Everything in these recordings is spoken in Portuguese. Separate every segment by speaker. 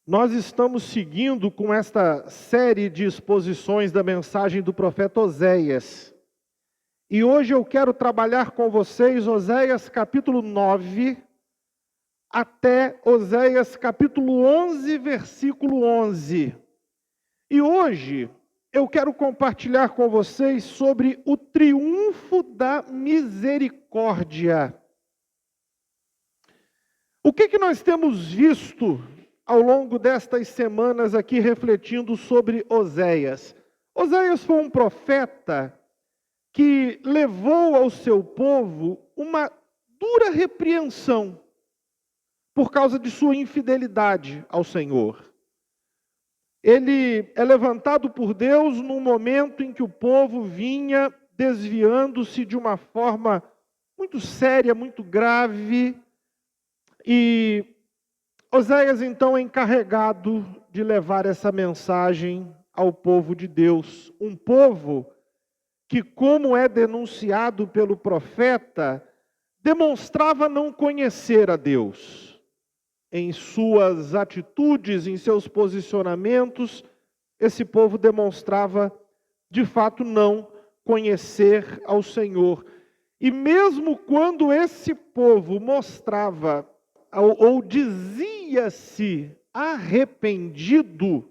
Speaker 1: Nós estamos seguindo com esta série de exposições da mensagem do profeta Oséias. E hoje eu quero trabalhar com vocês Oséias capítulo 9 até Oséias capítulo 11, versículo 11. E hoje eu quero compartilhar com vocês sobre o triunfo da misericórdia. O que nós temos visto ao longo destas semanas aqui refletindo sobre Oséias? Oséias foi um profeta que levou ao seu povo uma dura repreensão por causa de sua infidelidade ao Senhor. Ele é levantado por Deus num momento em que o povo vinha desviando-se de uma forma muito séria, muito grave, e Oséias então é encarregado de levar essa mensagem ao povo de Deus. Um povo que, como é denunciado pelo profeta, demonstrava não conhecer a Deus. Em suas atitudes, em seus posicionamentos, esse povo demonstrava, de fato, não conhecer ao Senhor. E mesmo quando esse povo mostrava ou dizia-se arrependido,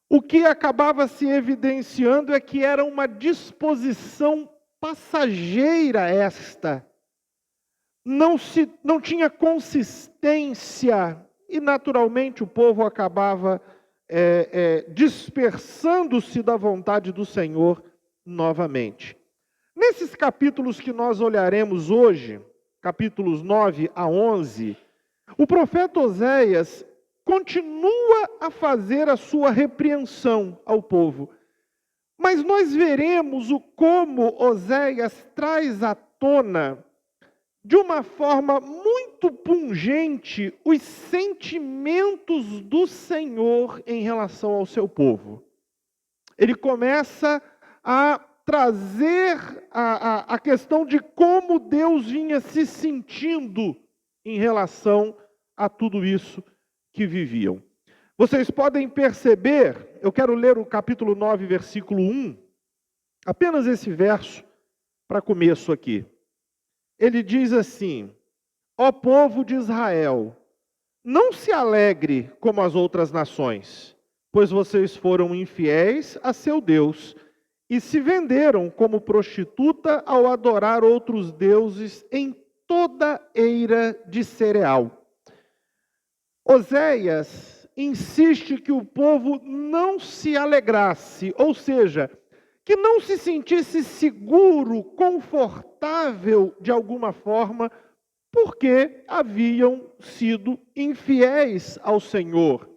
Speaker 1: o que acabava se evidenciando é que era uma disposição passageira esta. Não tinha consistência e naturalmente o povo acabava dispersando-se da vontade do Senhor novamente. Nesses capítulos que nós olharemos hoje, capítulos 9 a 11, o profeta Oséias continua a fazer a sua repreensão ao povo. Mas nós veremos como Oséias traz à tona, de uma forma muito pungente, os sentimentos do Senhor em relação ao seu povo. Ele começa a trazer a questão de como Deus vinha se sentindo em relação a tudo isso que viviam. Vocês podem perceber, eu quero ler o capítulo 9, versículo 1, apenas esse verso para começo aqui. Ele diz assim: ó povo de Israel, não se alegre como as outras nações, pois vocês foram infiéis a seu Deus e se venderam como prostituta ao adorar outros deuses em toda eira de cereal. Oséias insiste que o povo não se alegrasse, ou seja, que não se sentisse seguro, confortável de alguma forma, porque haviam sido infiéis ao Senhor.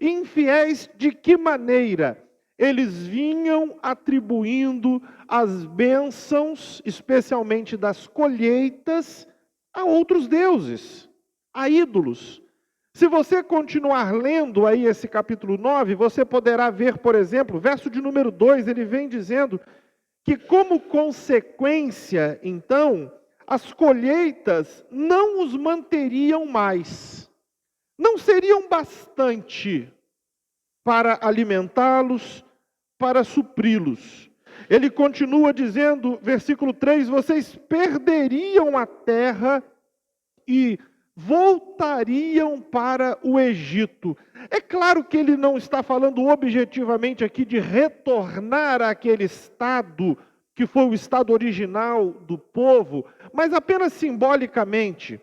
Speaker 1: Infiéis de que maneira? Eles vinham atribuindo as bênçãos, especialmente das colheitas, a outros deuses, a ídolos. Se você continuar lendo aí esse capítulo 9, você poderá ver, por exemplo, verso de número 2, ele vem dizendo que como consequência, então, as colheitas não os manteriam mais. Não seriam bastante para alimentá-los, para supri-los. Ele continua dizendo, versículo 3, vocês perderiam a terra e voltariam para o Egito. É claro que ele não está falando objetivamente aqui de retornar àquele estado que foi o estado original do povo, mas apenas simbolicamente.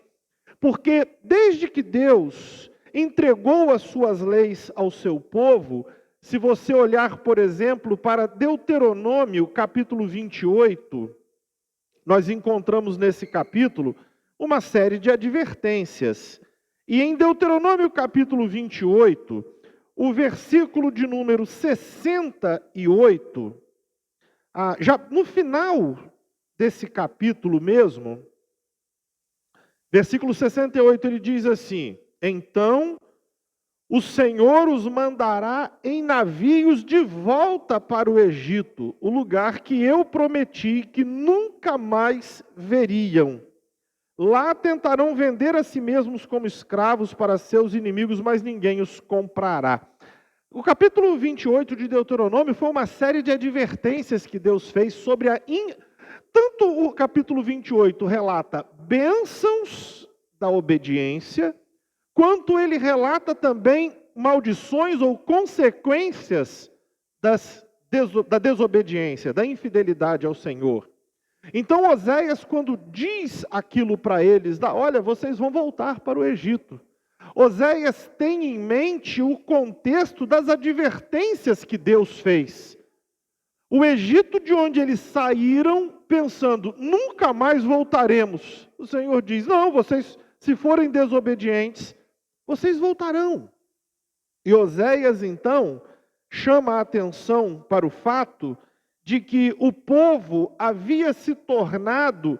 Speaker 1: Porque desde que Deus entregou as suas leis ao seu povo, se você olhar, por exemplo, para Deuteronômio, capítulo 28, nós encontramos nesse capítulo uma série de advertências. E em Deuteronômio capítulo 28, o versículo de número 68, já no final desse capítulo mesmo, versículo 68, ele diz assim: então o Senhor os mandará em navios de volta para o Egito, o lugar que eu prometi que nunca mais veriam. Lá tentarão vender a si mesmos como escravos para seus inimigos, mas ninguém os comprará. O capítulo 28 de Deuteronômio foi uma série de advertências que Deus fez sobre Tanto o capítulo 28 relata bênçãos da obediência, quanto ele relata também maldições ou consequências da desobediência, da infidelidade ao Senhor. Então Oséias, quando diz aquilo para eles, olha, vocês vão voltar para o Egito. Oséias tem em mente o contexto das advertências que Deus fez. O Egito de onde eles saíram, pensando, nunca mais voltaremos. O Senhor diz, não, vocês, se forem desobedientes, vocês voltarão. E Oséias, então, chama a atenção para o fato de que o povo havia se tornado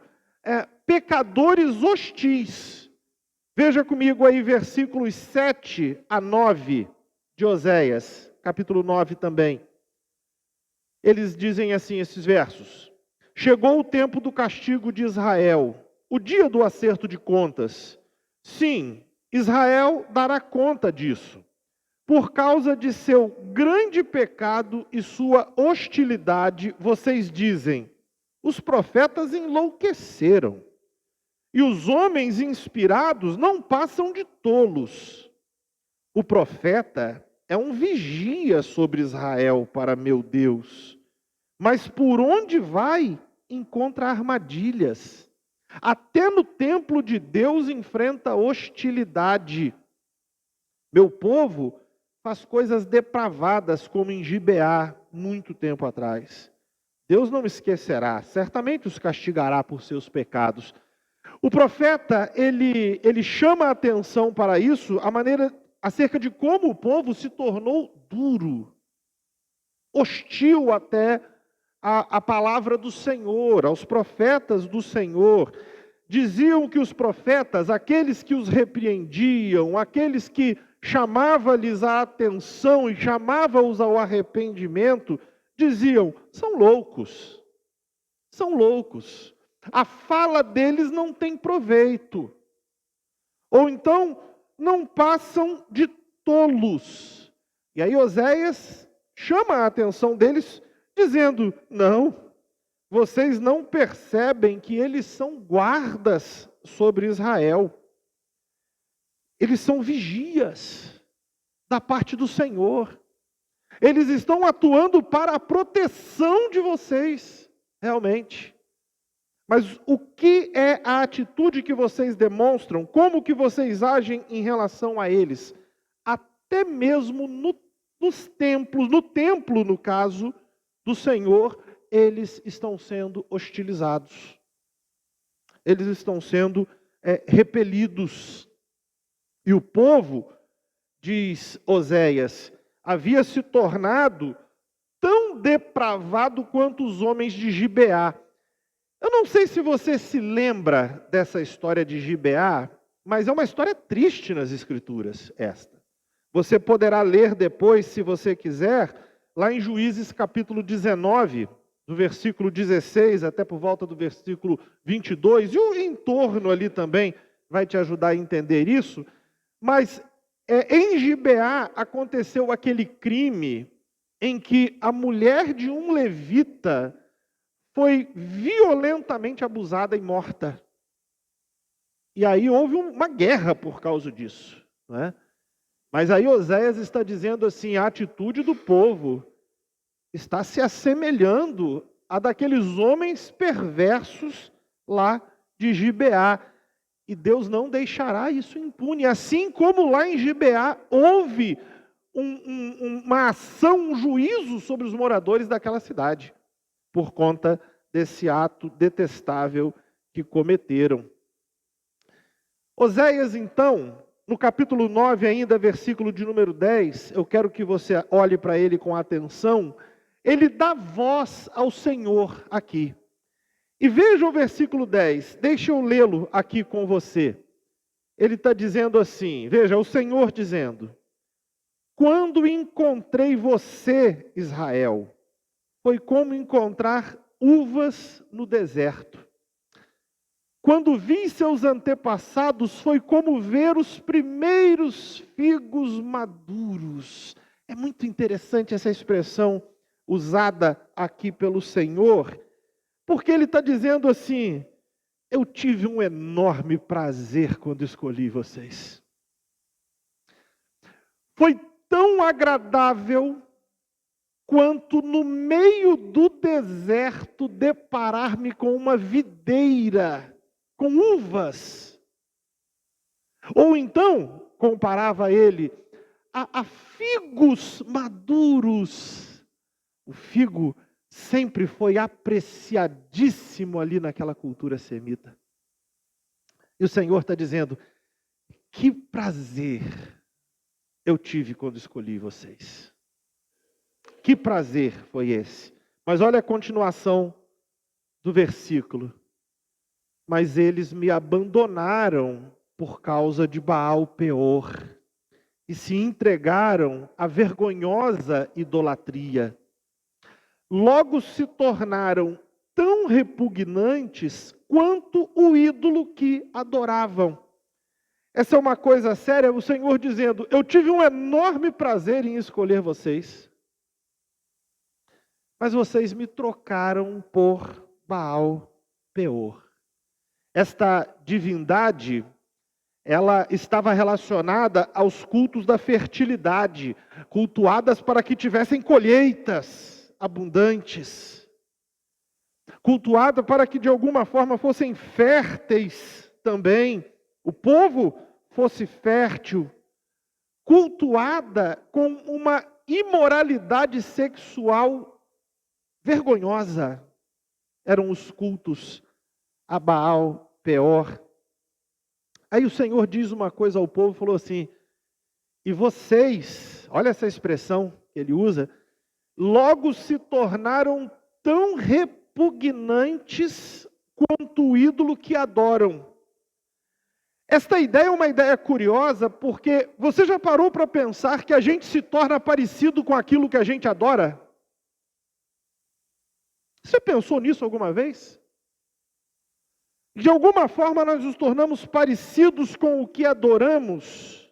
Speaker 1: pecadores hostis. Veja comigo aí versículos 7 a 9 de Oséias, capítulo 9 também. Eles dizem assim esses versos: chegou o tempo do castigo de Israel, o dia do acerto de contas. Sim, Israel dará conta disso. Por causa de seu grande pecado e sua hostilidade, vocês dizem, os profetas enlouqueceram. E os homens inspirados não passam de tolos. O profeta é um vigia sobre Israel para meu Deus. Mas por onde vai, encontra armadilhas. Até no templo de Deus enfrenta hostilidade. Meu povo faz coisas depravadas, como em Gibeá, muito tempo atrás. Deus não esquecerá, certamente os castigará por seus pecados. O profeta, ele chama a atenção para isso, acerca de como o povo se tornou duro, hostil até a palavra do Senhor, aos profetas do Senhor. Diziam que os profetas, aqueles que os repreendiam, aqueles que chamavam-lhes a atenção e chamavam-os ao arrependimento, diziam, são loucos, são loucos. A fala deles não tem proveito. Ou então, não passam de tolos. E aí Oséias chama a atenção deles, dizendo, não, vocês não percebem que eles são guardas sobre Israel. Eles são vigias da parte do Senhor. Eles estão atuando para a proteção de vocês, realmente. Mas o que é a atitude que vocês demonstram? Como que vocês agem em relação a eles? Até mesmo nos templos, no templo, no caso do Senhor, eles estão sendo hostilizados. Eles estão sendo repelidos. E o povo, diz Oséias, havia se tornado tão depravado quanto os homens de Gibeá. Eu não sei se você se lembra dessa história de Gibeá, mas é uma história triste nas Escrituras, esta. Você poderá ler depois, se você quiser, lá em Juízes capítulo 19, do versículo 16 até por volta do versículo 22, e o entorno ali também vai te ajudar a entender isso. Mas em Gibeá aconteceu aquele crime em que a mulher de um levita foi violentamente abusada e morta. E aí houve uma guerra por causa disso, não é? Mas aí Oséias está dizendo assim, a atitude do povo está se assemelhando a daqueles homens perversos lá de Gibeá. E Deus não deixará isso impune. Assim como lá em Gibeá houve uma ação, um juízo sobre os moradores daquela cidade, por conta desse ato detestável que cometeram. Oséias, então, no capítulo 9 ainda, versículo de número 10, eu quero que você olhe para ele com atenção, ele dá voz ao Senhor aqui. E veja o versículo 10, deixa eu lê-lo aqui com você. Ele está dizendo assim, veja, o Senhor dizendo, quando encontrei você, Israel, foi como encontrar uvas no deserto. quando vi seus antepassados, foi como ver os primeiros figos maduros. É muito interessante essa expressão usada aqui pelo Senhor, porque Ele está dizendo assim: eu tive um enorme prazer quando escolhi vocês. Foi tão agradável quanto no meio do deserto deparar-me com uma videira com uvas. Ou então, comparava ele a figos maduros. O figo sempre foi apreciadíssimo ali naquela cultura semita. E o Senhor está dizendo: que prazer eu tive quando escolhi vocês. Que prazer foi esse. Mas olha a continuação do versículo. Mas eles me abandonaram por causa de Baal Peor e se entregaram à vergonhosa idolatria. Logo se tornaram tão repugnantes quanto o ídolo que adoravam. Essa é uma coisa séria, o Senhor dizendo: eu tive um enorme prazer em escolher vocês, mas vocês me trocaram por Baal Peor. Esta divindade, ela estava relacionada aos cultos da fertilidade, cultuadas para que tivessem colheitas abundantes, cultuada para que de alguma forma fossem férteis também, o povo fosse fértil, cultuada com uma imoralidade sexual vergonhosa. Eram os cultos a Baal Peor. Aí o Senhor diz uma coisa ao povo, falou assim: e vocês, olha essa expressão que ele usa, logo se tornaram tão repugnantes quanto o ídolo que adoram. Esta ideia é uma ideia curiosa, porque você já parou para pensar que a gente se torna parecido com aquilo que a gente adora? Você pensou nisso alguma vez? De alguma forma nós nos tornamos parecidos com o que adoramos.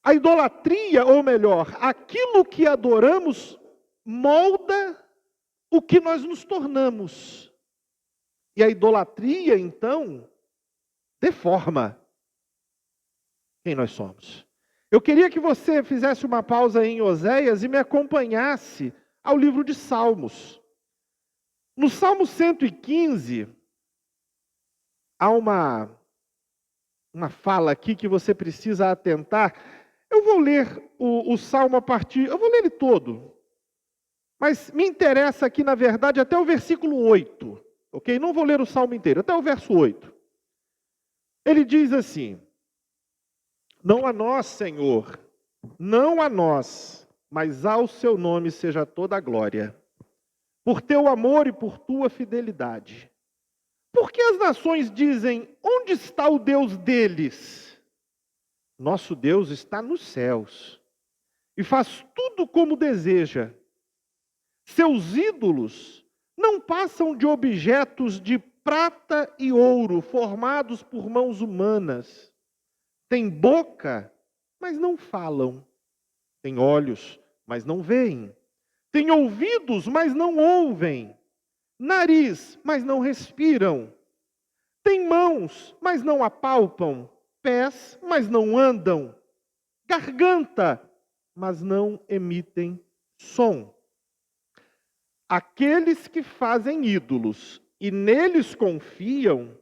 Speaker 1: A idolatria, ou melhor, aquilo que adoramos, molda o que nós nos tornamos. E a idolatria, então, deforma quem nós somos. Eu queria que você fizesse uma pausa em Oséias e me acompanhasse ao livro de Salmos. No Salmo 115, há uma fala aqui que você precisa atentar. Eu vou ler o Salmo a partir... Eu vou ler ele todo. Mas me interessa aqui, na verdade, até o versículo 8. Ok? Não vou ler o Salmo inteiro, até o verso 8. Ele diz assim: não a nós, Senhor, não a nós, mas ao seu nome seja toda a glória, por teu amor e por tua fidelidade. Porque as nações dizem: onde está o Deus deles? Nosso Deus está nos céus e faz tudo como deseja. Seus ídolos não passam de objetos de prata e ouro formados por mãos humanas. Têm boca, mas não falam. Têm olhos, mas não veem. Têm ouvidos, mas não ouvem. Nariz, mas não respiram. Têm mãos, mas não apalpam. Pés, mas não andam. Garganta, mas não emitem som. Aqueles que fazem ídolos e neles confiam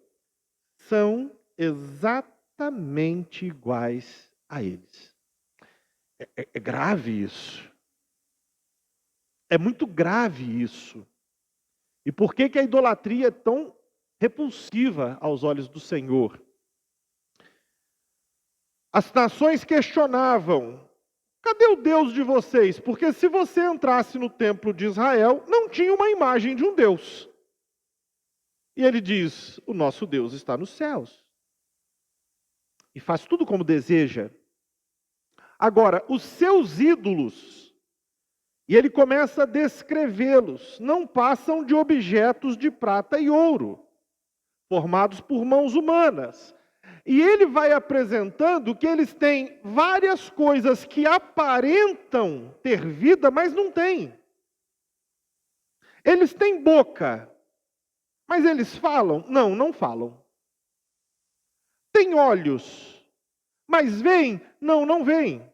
Speaker 1: são exatamente iguais a eles. É grave isso. É muito grave isso. E por que a idolatria é tão repulsiva aos olhos do Senhor? As nações questionavam: cadê o Deus de vocês? Porque se você entrasse no templo de Israel, não tinha uma imagem de um Deus. E ele diz: o nosso Deus está nos céus. E faz tudo como deseja. Agora, os seus ídolos, e ele começa a descrevê-los, não passam de objetos de prata e ouro, formados por mãos humanas. E ele vai apresentando que eles têm várias coisas que aparentam ter vida, mas não têm. Eles têm boca, mas eles falam? Não, não falam. Têm olhos, mas veem? Não, não veem.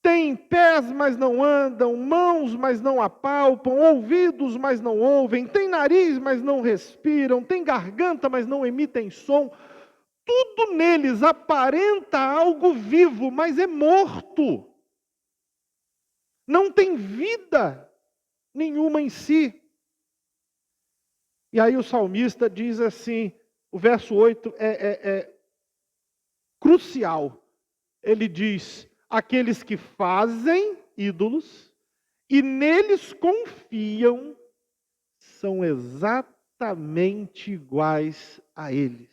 Speaker 1: Têm pés, mas não andam, mãos, mas não apalpam, ouvidos, mas não ouvem, têm nariz, mas não respiram, têm garganta, mas não emitem som. Tudo neles aparenta algo vivo, mas é morto. Não tem vida nenhuma em si. E aí o salmista diz assim, o verso 8 é crucial. Ele diz: aqueles que fazem ídolos e neles confiam são exatamente iguais a eles,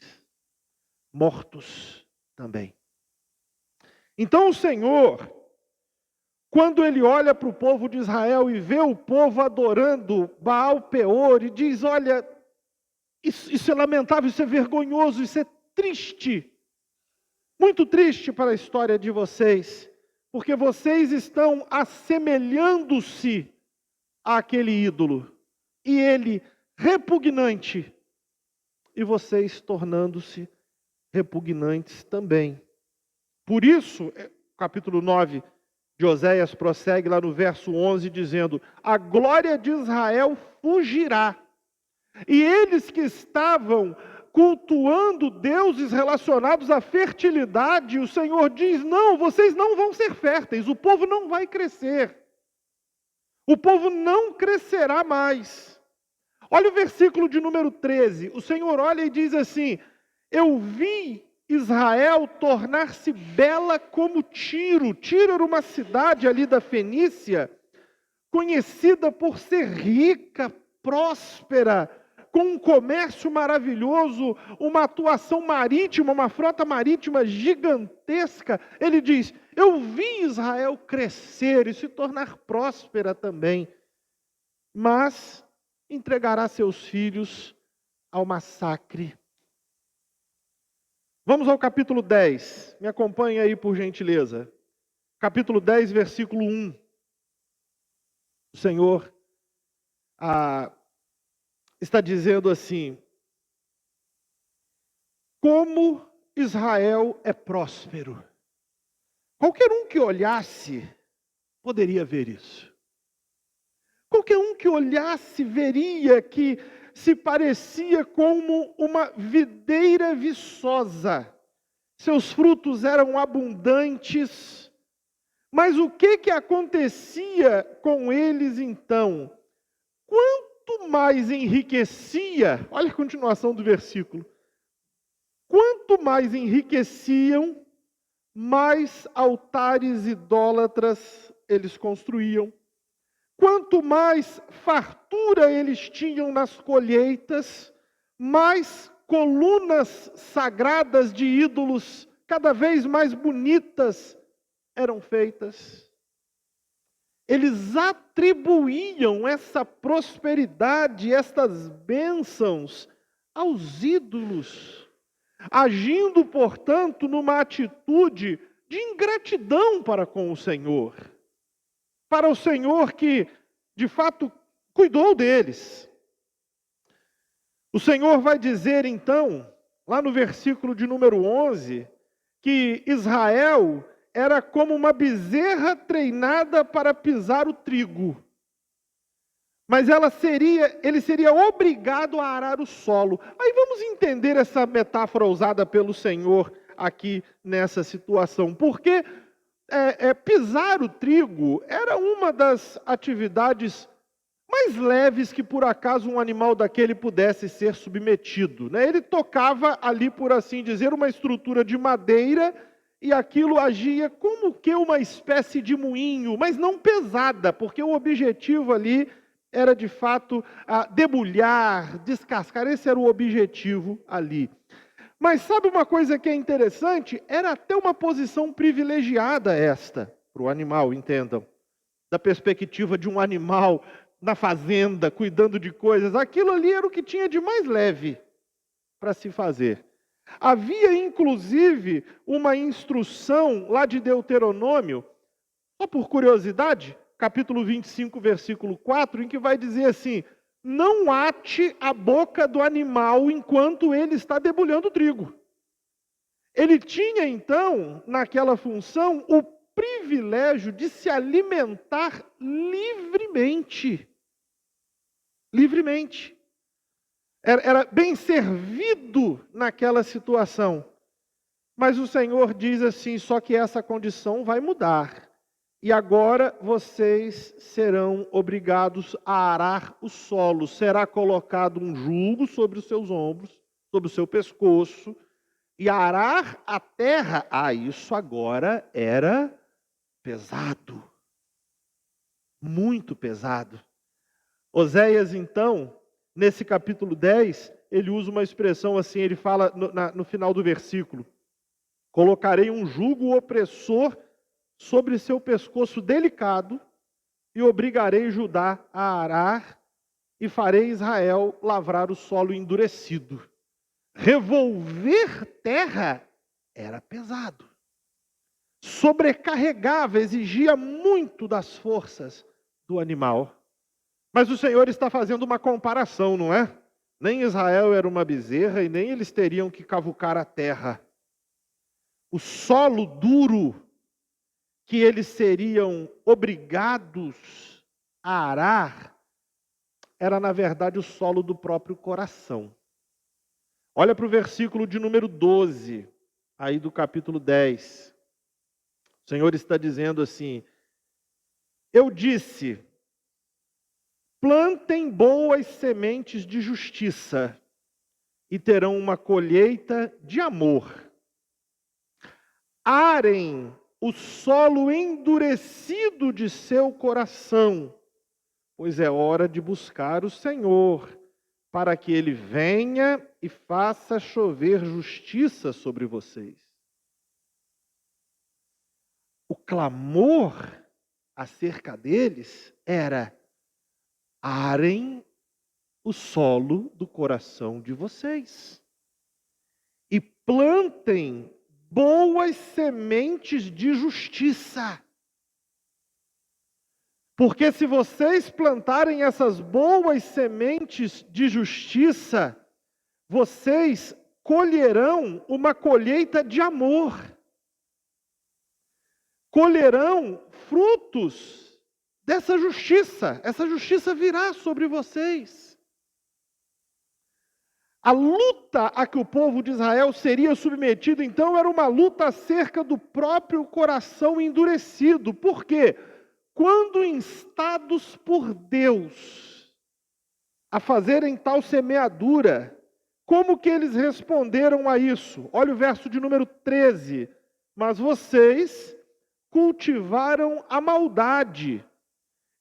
Speaker 1: mortos também. Então o Senhor, quando ele olha para o povo de Israel e vê o povo adorando Baal Peor e diz: olha, isso é lamentável, isso é vergonhoso, isso é triste. Muito triste para a história de vocês, porque vocês estão assemelhando-se àquele ídolo, e ele repugnante, e vocês tornando-se repugnantes também. Por isso, capítulo 9 de Oséias prossegue lá no verso 11, dizendo: a glória de Israel fugirá, e eles que estavam cultuando deuses relacionados à fertilidade, o Senhor diz: não, vocês não vão ser férteis, o povo não vai crescer, o povo não crescerá mais. Olha o versículo de número 13, o Senhor olha e diz assim: eu vi Israel tornar-se bela como Tiro. Tiro era uma cidade ali da Fenícia, conhecida por ser rica, próspera, com um comércio maravilhoso, uma atuação marítima, uma frota marítima gigantesca. Ele diz: eu vi Israel crescer e se tornar próspera também, mas entregará seus filhos ao massacre. Vamos ao capítulo 10, me acompanhe aí por gentileza. Capítulo 10, versículo 1. O Senhor está dizendo assim: como Israel é próspero. Qualquer um que olhasse poderia ver isso. Qualquer um que olhasse veria que se parecia como uma videira viçosa. Seus frutos eram abundantes. Mas o que acontecia com eles então? Quanto mais enriquecia, olha a continuação do versículo. Quanto mais enriqueciam, mais altares idólatras eles construíam. Quanto mais fartura eles tinham nas colheitas, mais colunas sagradas de ídolos, cada vez mais bonitas, eram feitas. Eles atribuíam essa prosperidade, estas bênçãos aos ídolos, agindo, portanto, numa atitude de ingratidão para com o Senhor. Para o Senhor que, de fato, cuidou deles. O Senhor vai dizer, então, lá no versículo de número 11, que Israel era como uma bezerra treinada para pisar o trigo. Mas ele seria obrigado a arar o solo. Aí vamos entender essa metáfora usada pelo Senhor aqui nessa situação. Porque pisar o trigo era uma das atividades mais leves que por acaso um animal daquele pudesse ser submetido, né? Ele tocava ali, por assim dizer, uma estrutura de madeira e aquilo agia como que uma espécie de moinho, mas não pesada, porque o objetivo ali era de fato debulhar, descascar, esse era o objetivo ali. Mas sabe uma coisa que é interessante? Era até uma posição privilegiada esta, para o animal, entendam. Da perspectiva de um animal na fazenda, cuidando de coisas. Aquilo ali era o que tinha de mais leve para se fazer. Havia, inclusive, uma instrução lá de Deuteronômio, só por curiosidade, capítulo 25, versículo 4, em que vai dizer assim: não ate a boca do animal enquanto ele está debulhando o trigo. Ele tinha, então, naquela função, o privilégio de se alimentar livremente. Livremente. Era bem servido naquela situação. Mas o Senhor diz assim: só que essa condição vai mudar. E agora vocês serão obrigados a arar o solo. Será colocado um jugo sobre os seus ombros, sobre o seu pescoço, e arar a terra. Isso agora era pesado. Muito pesado. Oséias, então, nesse capítulo 10, ele usa uma expressão assim, ele fala no final do versículo: colocarei um jugo opressor sobre seu pescoço delicado e obrigarei Judá a arar e farei Israel lavrar o solo endurecido. Revolver terra era pesado. Sobrecarregava, exigia muito das forças do animal. Mas o Senhor está fazendo uma comparação, não é? Nem Israel era uma bezerra e nem eles teriam que cavucar a terra. O solo duro que eles seriam obrigados a arar era, na verdade, o solo do próprio coração. Olha para o versículo de número 12, aí do capítulo 10. O Senhor está dizendo assim: eu disse, plantem boas sementes de justiça e terão uma colheita de amor. Arem o solo endurecido de seu coração, pois é hora de buscar o Senhor, para que Ele venha e faça chover justiça sobre vocês. O clamor acerca deles era: arem o solo do coração de vocês e plantem boas sementes de justiça. Porque se vocês plantarem essas boas sementes de justiça, vocês colherão uma colheita de amor. Colherão frutos dessa justiça. Essa justiça virá sobre vocês. A luta a que o povo de Israel seria submetido, então, era uma luta acerca do próprio coração endurecido. Por quê? Quando instados por Deus a fazerem tal semeadura, como que eles responderam a isso? Olha o verso de número 13. Mas vocês cultivaram a maldade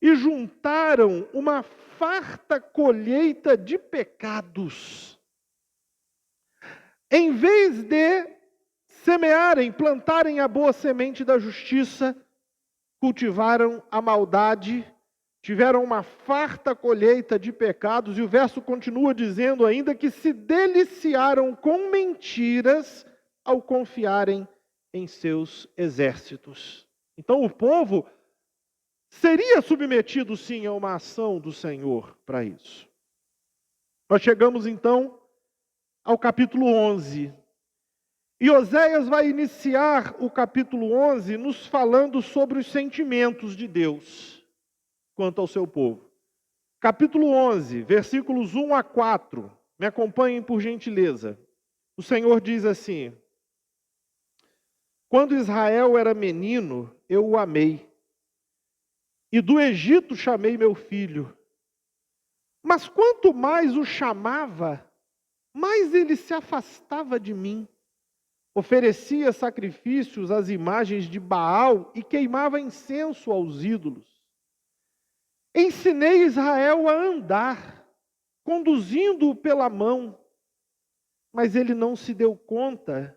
Speaker 1: e juntaram uma farta colheita de pecados. Em vez de semearem, plantarem a boa semente da justiça, cultivaram a maldade, tiveram uma farta colheita de pecados, e o verso continua dizendo ainda que se deliciaram com mentiras ao confiarem em seus exércitos. Então o povo seria submetido sim a uma ação do Senhor para isso. Nós chegamos então ao capítulo 11. E Oséias vai iniciar o capítulo 11 nos falando sobre os sentimentos de Deus quanto ao seu povo. Capítulo 11, versículos 1 a 4. Me acompanhem por gentileza. O Senhor diz assim: quando Israel era menino, eu o amei, e do Egito chamei meu filho. Mas quanto mais o chamava, mais ele se afastava de mim. Oferecia sacrifícios às imagens de Baal e queimava incenso aos ídolos. Ensinei Israel a andar, conduzindo-o pela mão, mas ele não se deu conta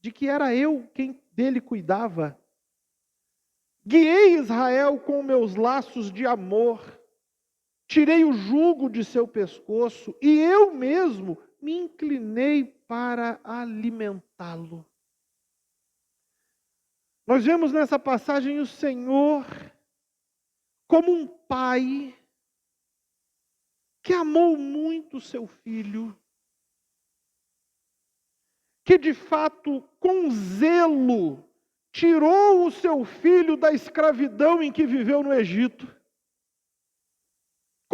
Speaker 1: de que era eu quem dele cuidava. Guiei Israel com meus laços de amor, tirei o jugo de seu pescoço e eu mesmo me inclinei para alimentá-lo. Nós vemos nessa passagem o Senhor como um pai que amou muito o seu filho, que de fato, com zelo, tirou o seu filho da escravidão em que viveu no Egito.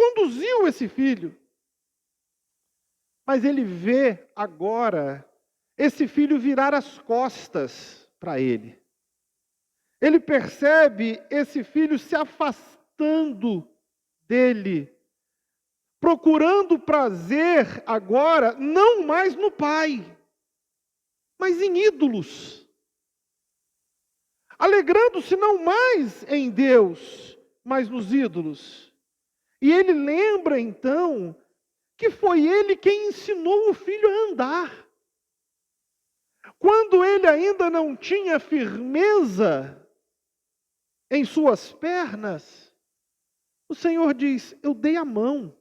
Speaker 1: Conduziu esse filho. Mas ele vê agora esse filho virar as costas para ele. Ele percebe esse filho se afastando dele, procurando prazer agora, não mais no pai, mas em ídolos. Alegrando-se não mais em Deus, mas nos ídolos. E ele lembra então que foi ele quem ensinou o filho a andar. Quando ele ainda não tinha firmeza em suas pernas, o Senhor diz: eu dei a mão,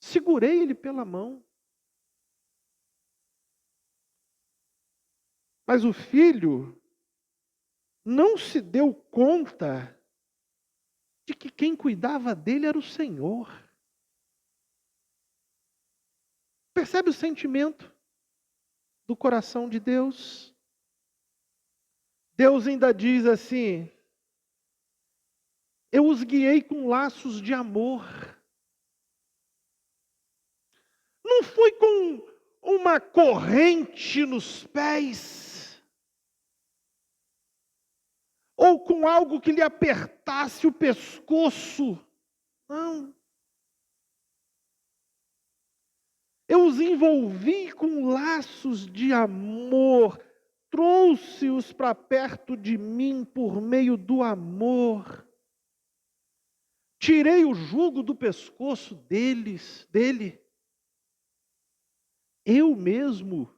Speaker 1: segurei ele pela mão. Mas o filho não se deu conta de que quem cuidava dele era o Senhor. Percebe o sentimento do coração de Deus? Deus ainda diz assim: eu os guiei com laços de amor. Não foi com uma corrente nos pés, ou com algo que lhe apertasse o pescoço. Não. Eu os envolvi com laços de amor, trouxe-os para perto de mim por meio do amor. Tirei o jugo do pescoço dele. Eu mesmo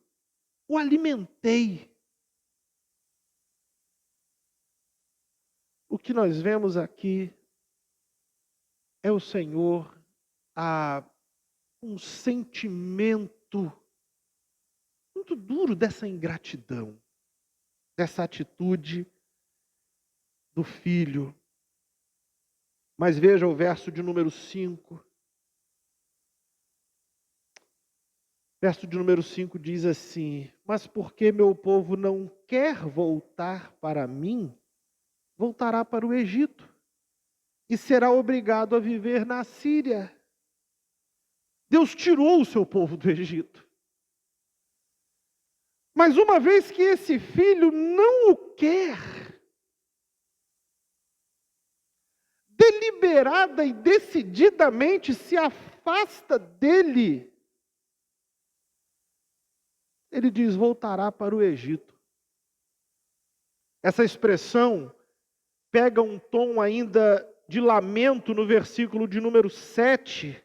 Speaker 1: o alimentei. O que nós vemos aqui é o Senhor um sentimento muito duro dessa ingratidão, dessa atitude do filho. Mas veja o verso de número 5. Verso de número 5 diz assim: mas porque meu povo não quer voltar para mim, voltará para o Egito e será obrigado a viver na Síria. Deus tirou o seu povo do Egito. Mas uma vez que esse filho não o quer, deliberada e decididamente se afasta dele, ele diz: voltará para o Egito. Essa expressão pega um tom ainda de lamento no versículo de número 7.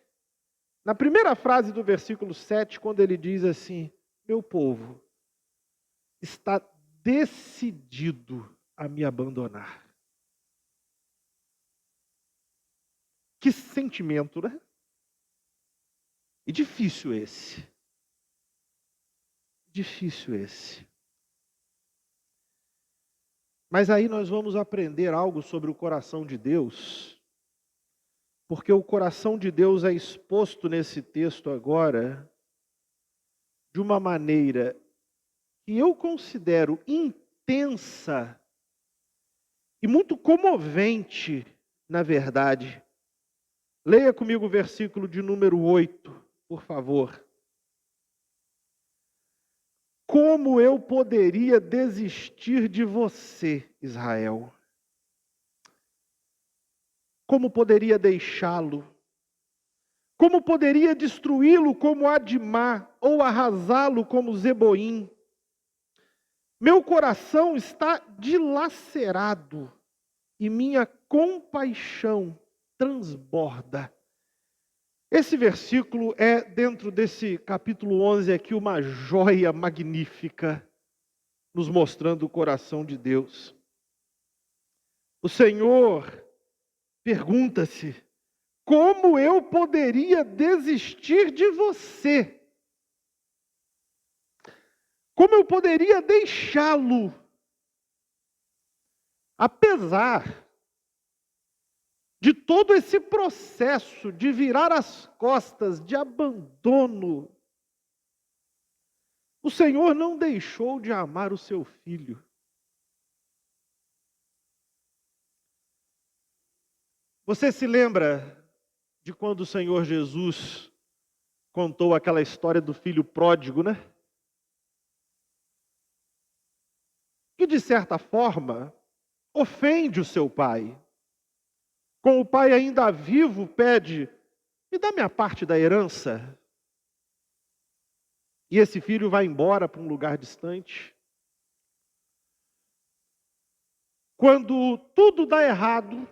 Speaker 1: Na primeira frase do versículo 7, quando ele diz assim: meu povo está decidido a me abandonar. Que sentimento, né? E difícil esse. Difícil esse. Mas aí nós vamos aprender algo sobre o coração de Deus, porque o coração de Deus é exposto nesse texto agora de uma maneira que eu considero intensa e muito comovente, na verdade. Leia comigo o versículo de número 8, por favor. Como eu poderia desistir de você, Israel? Como poderia deixá-lo? Como poderia destruí-lo como Admá, ou arrasá-lo como Zeboim? Meu coração está dilacerado e minha compaixão transborda. Esse versículo é, dentro desse capítulo 11 aqui, uma joia magnífica, nos mostrando o coração de Deus. O Senhor pergunta-se: como eu poderia desistir de você? Como eu poderia deixá-lo? Apesar de todo esse processo de virar as costas, de abandono, o Senhor não deixou de amar o seu filho. Você se lembra de quando o Senhor Jesus contou aquela história do filho pródigo, né? Que de certa forma ofende o seu pai. Com o pai ainda vivo, pede: me dá minha parte da herança. E esse filho vai embora para um lugar distante. Quando tudo dá errado,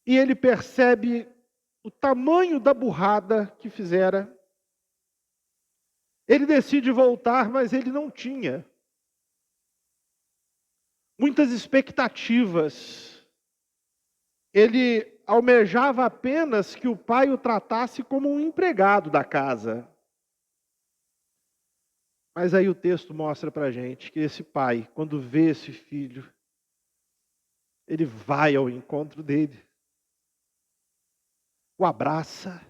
Speaker 1: e ele percebe o tamanho da burrada que fizera, ele decide voltar, mas ele não tinha muitas expectativas. Ele almejava apenas que o pai o tratasse como um empregado da casa. Mas aí o texto mostra para a gente que esse pai, quando vê esse filho, ele vai ao encontro dele, o abraça,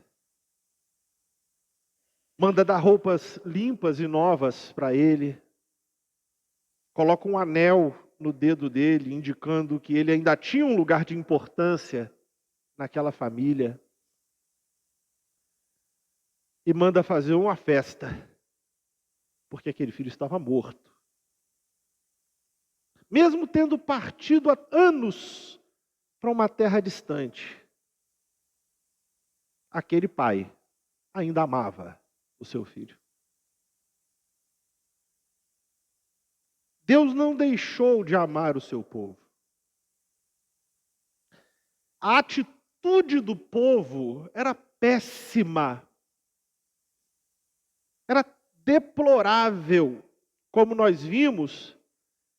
Speaker 1: manda dar roupas limpas e novas para ele, coloca um anel no dedo dele, indicando que ele ainda tinha um lugar de importância naquela família, e manda fazer uma festa, porque aquele filho estava morto. Mesmo tendo partido há anos para uma terra distante, aquele pai ainda amava o seu filho. Deus não deixou de amar o seu povo. A atitude do povo era péssima, era deplorável. Como nós vimos,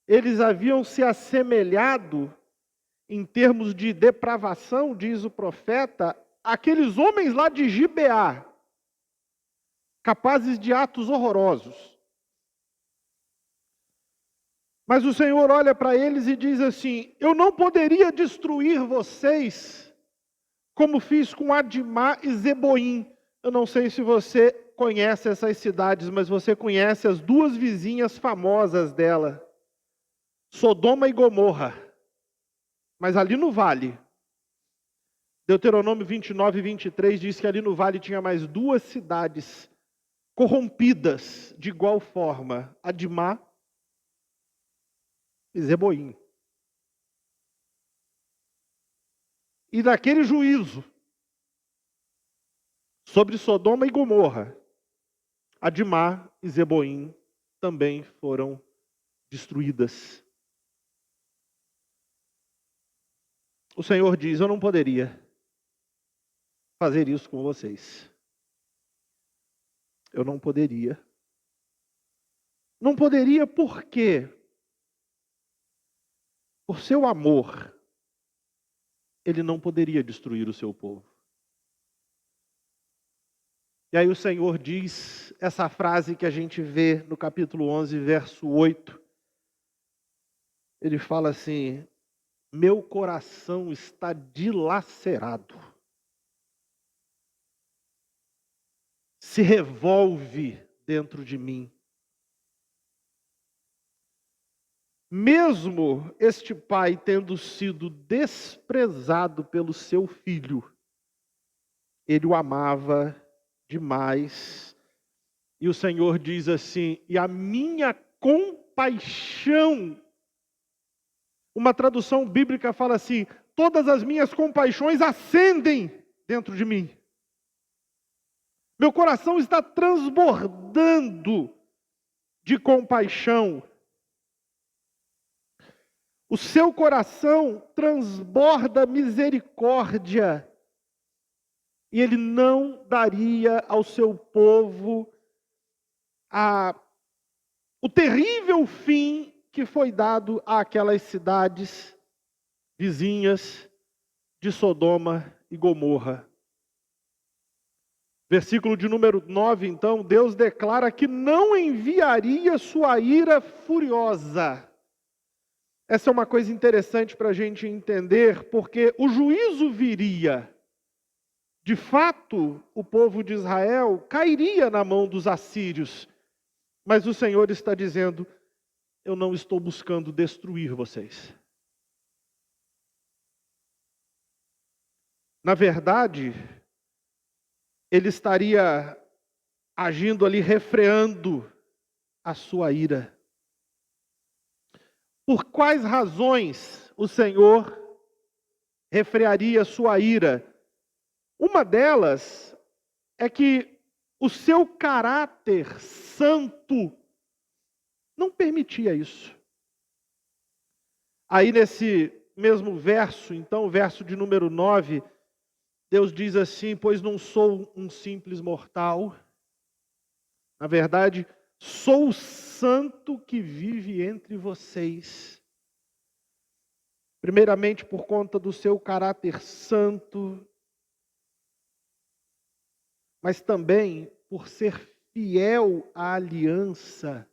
Speaker 1: eles haviam se assemelhado, em termos de depravação, diz o profeta, àqueles homens lá de Gibeá, capazes de atos horrorosos. Mas o Senhor olha para eles e diz assim: eu não poderia destruir vocês como fiz com Adimá e Zeboim. Eu não sei se você conhece essas cidades, mas você conhece as duas vizinhas famosas dela, Sodoma e Gomorra. Mas ali no vale, Deuteronômio 29 e 23 diz que ali no vale tinha mais duas cidades corrompidas de igual forma, Adimá e Zeboim. E naquele juízo sobre Sodoma e Gomorra, Adimá e Zeboim também foram destruídas. O Senhor diz: eu não poderia fazer isso com vocês. Eu não poderia. Não poderia por quê? Por seu amor, ele não poderia destruir o seu povo. E aí o Senhor diz essa frase que a gente vê no capítulo 11, verso 8. Ele fala assim: meu coração está dilacerado, se revolve dentro de mim. Mesmo este pai tendo sido desprezado pelo seu filho, ele o amava demais. E o Senhor diz assim: e a minha compaixão, uma tradução bíblica fala assim: todas as minhas compaixões acendem dentro de mim. Meu coração está transbordando de compaixão. O seu coração transborda misericórdia. E ele não daria ao seu povo o terrível fim que foi dado àquelas cidades vizinhas, de Sodoma e Gomorra. Versículo de número 9, então, Deus declara que não enviaria sua ira furiosa. Essa é uma coisa interessante para a gente entender, porque o juízo viria. De fato, o povo de Israel cairia na mão dos assírios. Mas o Senhor está dizendo: eu não estou buscando destruir vocês. Na verdade, ele estaria agindo ali, refreando a sua ira. Por quais razões o Senhor refrearia a sua ira? Uma delas é que o seu caráter santo não permitia isso. Aí nesse mesmo verso, então, o verso de número 9, Deus diz assim: pois não sou um simples mortal. Na verdade, sou o santo que vive entre vocês. Primeiramente por conta do seu caráter santo, mas também por ser fiel à aliança.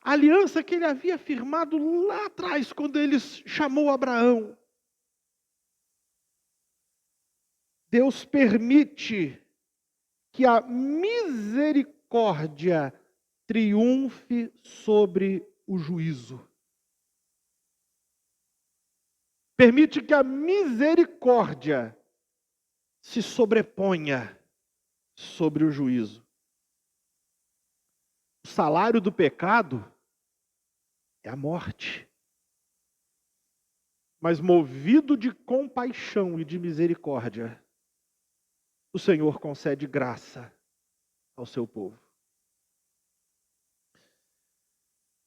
Speaker 1: A aliança que ele havia firmado lá atrás, quando ele chamou Abraão. Deus permite que a misericórdia triunfe sobre o juízo. Permite que a misericórdia se sobreponha sobre o juízo. O salário do pecado é a morte. Mas movido de compaixão e de misericórdia, o Senhor concede graça ao seu povo.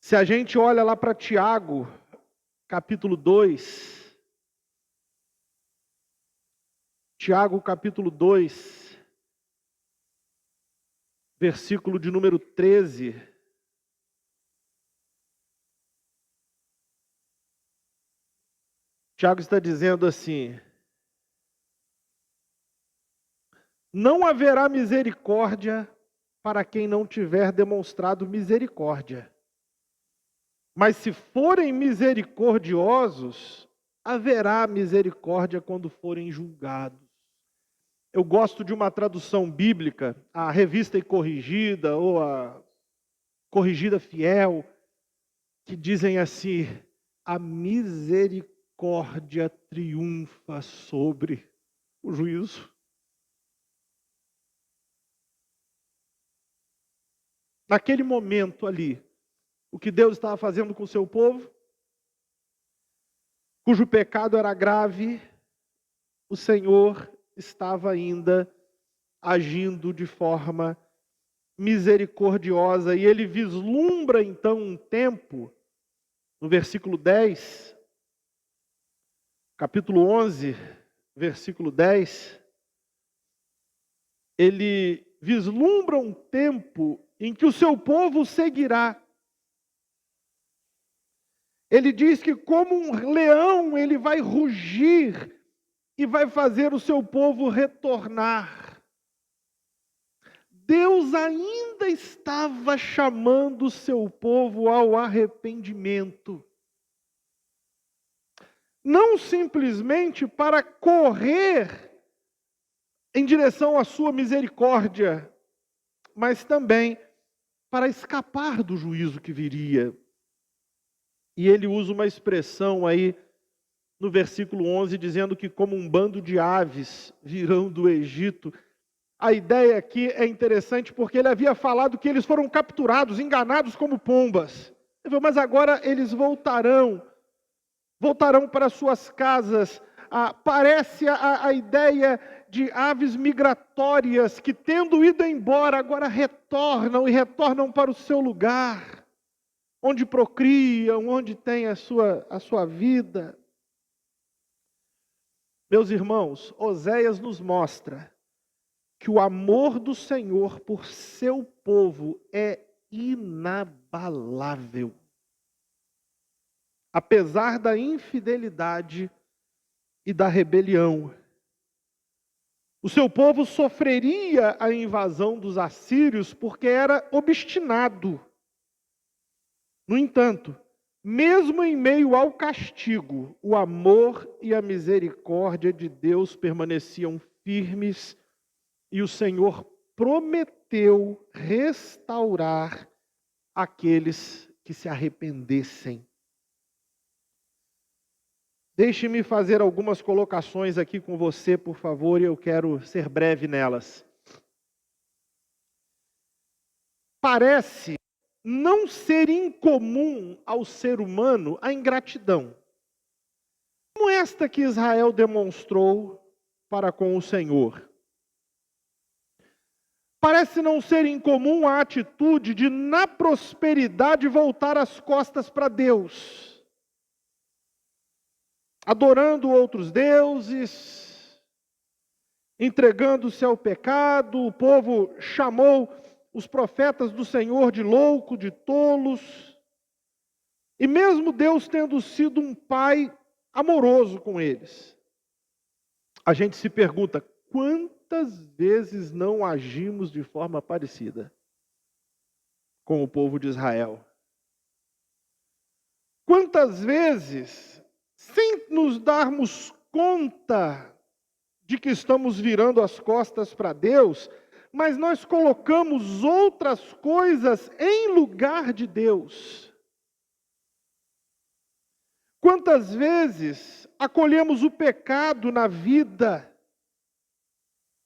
Speaker 1: Se a gente olha lá para Tiago, capítulo 2, Tiago capítulo 2, versículo de número 13. Tiago está dizendo assim: não haverá misericórdia para quem não tiver demonstrado misericórdia. Mas se forem misericordiosos, haverá misericórdia quando forem julgados. Eu gosto de uma tradução bíblica, a Revista e Corrigida, ou a Corrigida Fiel, que dizem assim: a misericórdia triunfa sobre o juízo. Naquele momento ali, o que Deus estava fazendo com o seu povo, cujo pecado era grave, o Senhor estava ainda agindo de forma misericordiosa. E ele vislumbra então um tempo, no versículo 10, capítulo 11, versículo 10, ele vislumbra um tempo em que o seu povo seguirá. Ele diz que como um leão ele vai rugir e vai fazer o seu povo retornar. Deus ainda estava chamando o seu povo ao arrependimento. Não simplesmente para correr em direção à sua misericórdia, mas também para escapar do juízo que viria. E ele usa uma expressão aí no versículo 11, dizendo que como um bando de aves virão do Egito. A ideia aqui é interessante porque ele havia falado que eles foram capturados, enganados como pombas. Mas agora eles voltarão para suas casas. Parece a ideia de aves migratórias que, tendo ido embora, agora retornam e retornam para o seu lugar, onde procriam, onde tem a sua vida. Meus irmãos, Oséias nos mostra que o amor do Senhor por seu povo é inabalável. Apesar da infidelidade e da rebelião. O seu povo sofreria a invasão dos assírios porque era obstinado. No entanto, mesmo em meio ao castigo, o amor e a misericórdia de Deus permaneciam firmes e o Senhor prometeu restaurar aqueles que se arrependessem. Deixe-me fazer algumas colocações aqui com você, por favor, e eu quero ser breve nelas. Parece não ser incomum ao ser humano a ingratidão, como esta que Israel demonstrou para com o Senhor. Parece não ser incomum a atitude de, na prosperidade, voltar as costas para Deus, adorando outros deuses, entregando-se ao pecado. O povo chamou os profetas do Senhor de louco, de tolos. E mesmo Deus tendo sido um pai amoroso com eles, a gente se pergunta, quantas vezes não agimos de forma parecida com o povo de Israel? Quantas vezes, sem nos darmos conta de que estamos virando as costas para Deus, mas nós colocamos outras coisas em lugar de Deus? Quantas vezes acolhemos o pecado na vida?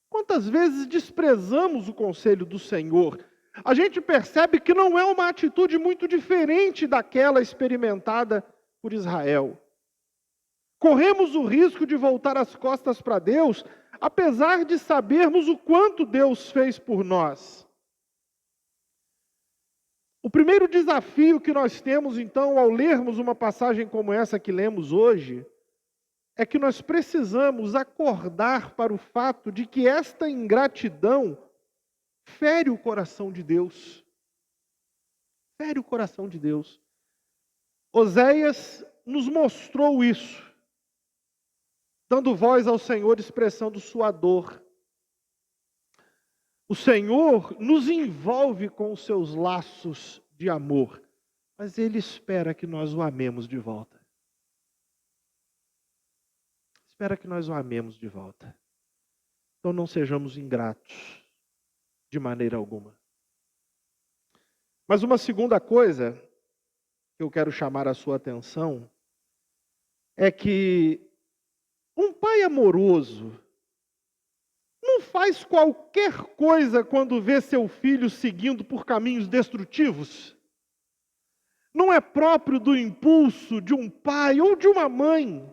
Speaker 1: Quantas vezes desprezamos o conselho do Senhor? A gente percebe que não é uma atitude muito diferente daquela experimentada por Israel. Corremos o risco de voltar as costas para Deus, apesar de sabermos o quanto Deus fez por nós. O primeiro desafio que nós temos, então, ao lermos uma passagem como essa que lemos hoje, é que nós precisamos acordar para o fato de que esta ingratidão fere o coração de Deus. Fere o coração de Deus. Oséias nos mostrou isso, dando voz ao Senhor, expressando sua dor. O Senhor nos envolve com os seus laços de amor, mas Ele espera que nós o amemos de volta. Espera que nós o amemos de volta. Então não sejamos ingratos de maneira alguma. Mas uma segunda coisa que eu quero chamar a sua atenção é que um pai amoroso não faz qualquer coisa quando vê seu filho seguindo por caminhos destrutivos. Não é próprio do impulso de um pai ou de uma mãe.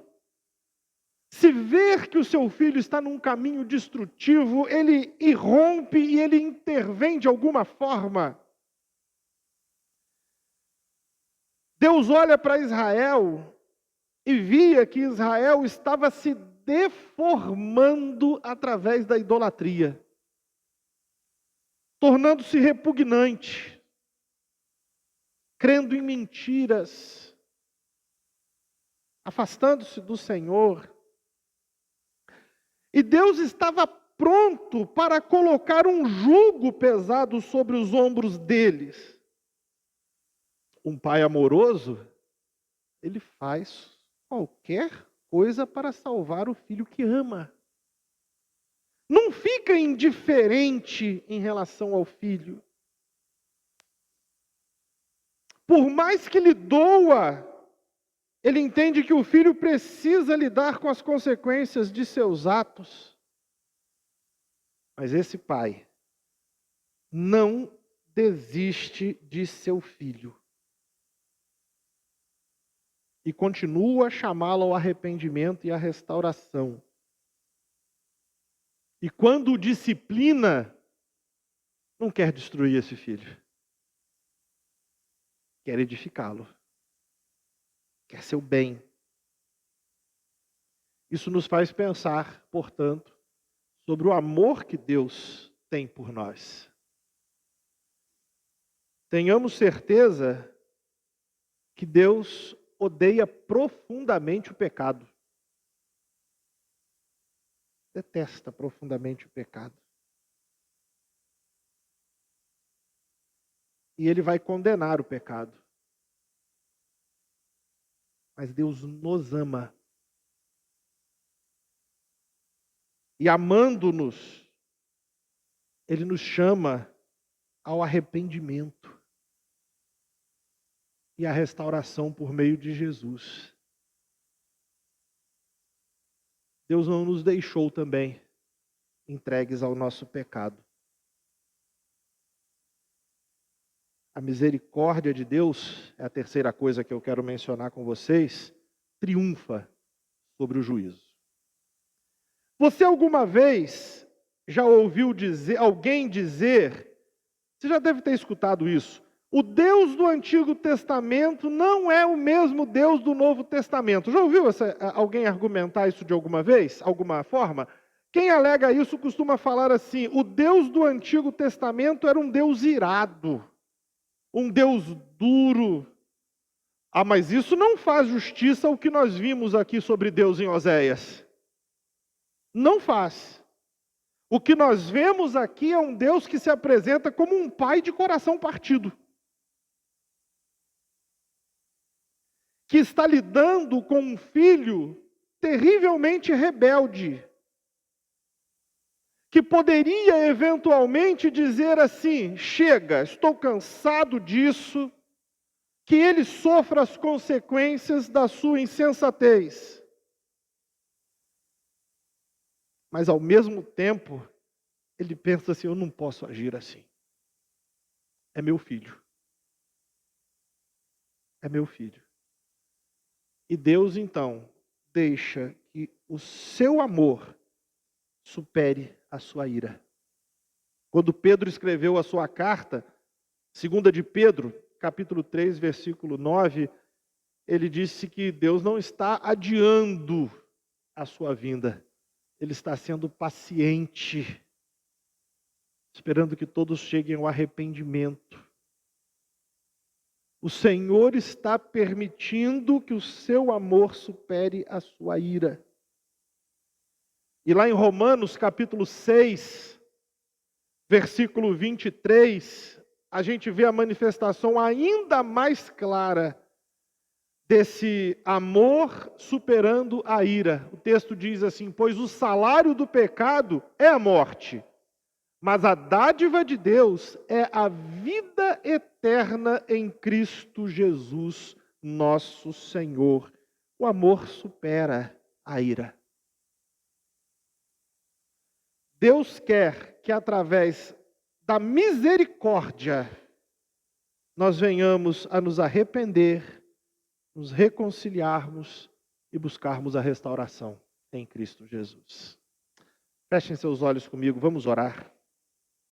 Speaker 1: Se ver que o seu filho está num caminho destrutivo, ele irrompe e ele intervém de alguma forma. Deus olha para Israel e via que Israel estava se deformando através da idolatria, tornando-se repugnante, crendo em mentiras, afastando-se do Senhor. E Deus estava pronto para colocar um jugo pesado sobre os ombros deles. Um pai amoroso, ele faz qualquer coisa para salvar o filho que ama. Não fica indiferente em relação ao filho. Por mais que lhe doa, ele entende que o filho precisa lidar com as consequências de seus atos. Mas esse pai não desiste de seu filho. E continua a chamá-lo ao arrependimento e à restauração. E quando o disciplina, não quer destruir esse filho. Quer edificá-lo. Quer seu bem. Isso nos faz pensar, portanto, sobre o amor que Deus tem por nós. Tenhamos certeza que Deus odeia profundamente o pecado. detesta profundamente o pecado. E ele vai condenar o pecado. Mas Deus nos ama. E amando-nos, Ele nos chama ao arrependimento e à restauração por meio de Jesus. Deus não nos deixou também entregues ao nosso pecado. A misericórdia de Deus, é a terceira coisa que eu quero mencionar com vocês, triunfa sobre o juízo. Você alguma vez já ouviu alguém dizer, você já deve ter escutado isso, o Deus do Antigo Testamento não é o mesmo Deus do Novo Testamento. Já ouviu alguém argumentar isso de alguma vez, alguma forma? Quem alega isso costuma falar assim, o Deus do Antigo Testamento era um Deus irado, um Deus duro. Ah, mas isso não faz justiça ao que nós vimos aqui sobre Deus em Oséias. Não faz. O que nós vemos aqui é um Deus que se apresenta como um pai de coração partido. Que está lidando com um filho terrivelmente rebelde. Que poderia eventualmente dizer assim, chega, estou cansado disso, que ele sofra as consequências da sua insensatez. Mas ao mesmo tempo, ele pensa assim, eu não posso agir assim. É meu filho. É meu filho. E Deus, então, deixa que o seu amor supere a sua ira. Quando Pedro escreveu a sua carta, 2 de Pedro, capítulo 3, versículo 9, ele disse que Deus não está adiando a sua vinda. Ele está sendo paciente, esperando que todos cheguem ao arrependimento. O Senhor está permitindo que o seu amor supere a sua ira. E lá em Romanos capítulo 6, versículo 23, a gente vê a manifestação ainda mais clara desse amor superando a ira. O texto diz assim, pois o salário do pecado é a morte. Mas a dádiva de Deus é a vida eterna em Cristo Jesus, nosso Senhor. O amor supera a ira. Deus quer que através da misericórdia nós venhamos a nos arrepender, nos reconciliarmos e buscarmos a restauração em Cristo Jesus. Fechem seus olhos comigo, vamos orar.